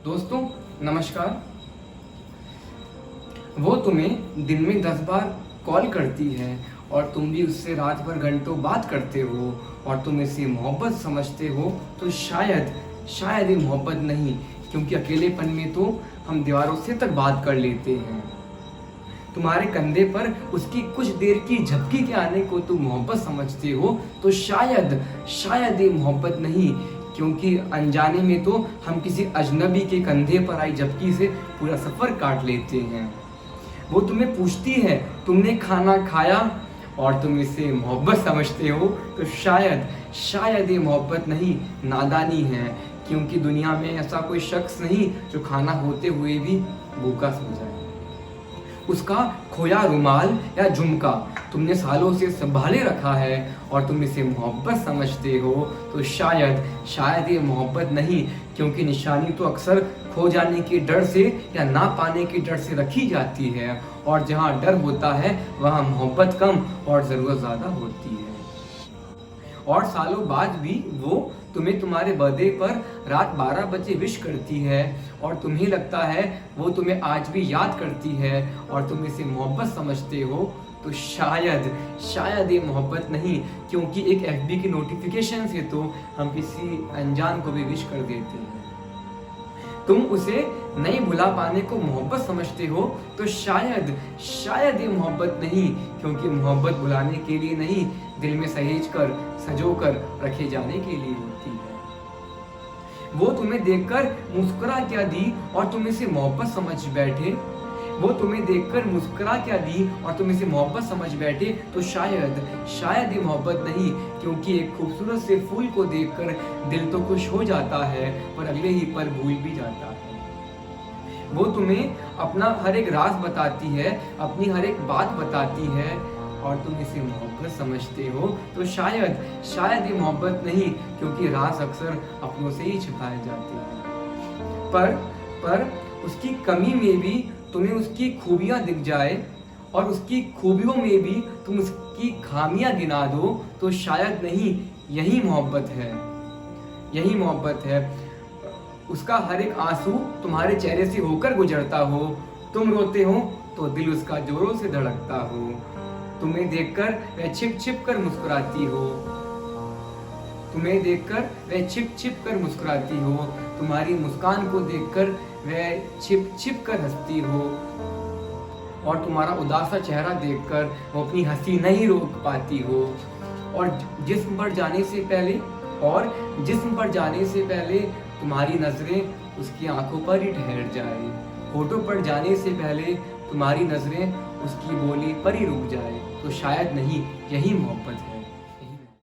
दोस्तों नमस्कार। वो तुम्हें दिन में 10 बार कॉल करती है और तुम भी उससे रात भर घंटों बात करते हो और तुम इसे मोहब्बत समझते हो, तो शायद ये मोहब्बत नहीं, क्योंकि अकेलेपन में तो हम दीवारों से तक बात कर लेते हैं। तुम्हारे कंधे पर उसकी कुछ देर की झपकी के आने को तुम मोहब्बत समझते हो, तो शायद ये मोहब्बत नहीं, क्योंकि अनजाने में तो हम किसी अजनबी के कंधे पर आई झपकी से पूरा सफ़र काट लेते हैं। वो तुम्हें पूछती है तुमने खाना खाया और तुम इसे मोहब्बत समझते हो, तो शायद ये मोहब्बत नहीं, नादानी है, क्योंकि दुनिया में ऐसा कोई शख्स नहीं जो खाना होते हुए भी भूखा सो जाए। उसका खोया रुमाल या झुमका तुमने सालों से संभाले रखा है और तुम इसे मोहब्बत समझते हो, तो शायद ये मोहब्बत नहीं, क्योंकि निशानी तो अक्सर खो जाने के डर से या ना पाने के डर से रखी जाती है, और जहाँ डर होता है वहाँ मोहब्बत कम और ज़रूरत ज़्यादा होती है। और सालों बाद भी वो तुम्हें तुम्हारे बर्थडे पर रात 12 बजे विश करती है और तुम्हें लगता है वो तुम्हें आज भी याद करती है और तुम इसे मोहब्बत समझते हो, तो शायद ये मोहब्बत नहीं, क्योंकि एक FB की नोटिफिकेशन से तो हम किसी अनजान को भी विश कर देते हैं। तुम उसे नहीं भुला पाने को मोहब्बत समझते हो, तो शायद ये मोहब्बत नहीं, क्योंकि मोहब्बत भुलाने के लिए नहीं, दिल में सजो कर रखे जाने के लिए होती है। वो तुम्हें देखकर मुस्कुरा क्या दी और तुम इसे मोहब्बत समझ बैठे, वो तुम्हें देखकर मुस्कुरा क्या दी और तुम इसे मोहब्बत समझ बैठे, तो शायद ये मोहब्बत नहीं, क्योंकि एक खूबसूरत से फूल को देखकर दिल तो खुश हो जाता है पर अगले ही पल भूल भी जाता है। वो तुम्हें अपना हर एक राज बताती है, अपनी हर एक बात बताती है और तुम इसे मोहब्बत समझते हो, तो शायद ये मोहब्बत नहीं, क्योंकि राज अक्सर अपनों से ही छिपाए जाते हैं। पर उसकी कमी में भी तुम्हें उसकी खूबियां दिख जाए और उसकी खूबियों में भी तुम उसकी खामियां गिना दो, तो शायद नहीं, यही मोहब्बत है। उसका हर एक आंसू तुम्हारे चेहरे से होकर गुजरता हो, तुम रोते हो तो दिल उसका जोरों से धड़कता हो, तुम्हें देखकर वह छिप कर मुस्कुराती हो, तुम्हारी मुस्कान को देखकर वह छिप कर हंसती हो, और तुम्हारा उदास सा चेहरा देखकर वो अपनी हंसी नहीं रोक पाती हो, और जिस्म पर जाने से पहले तुम्हारी नजरें उसकी आंखों पर ही ठहर जाए, होठों पर जाने से पहले तुम्हारी नजरें उसकी बोली पर ही रुक जाए, तो शायद नहीं, यही मोहब्बत है।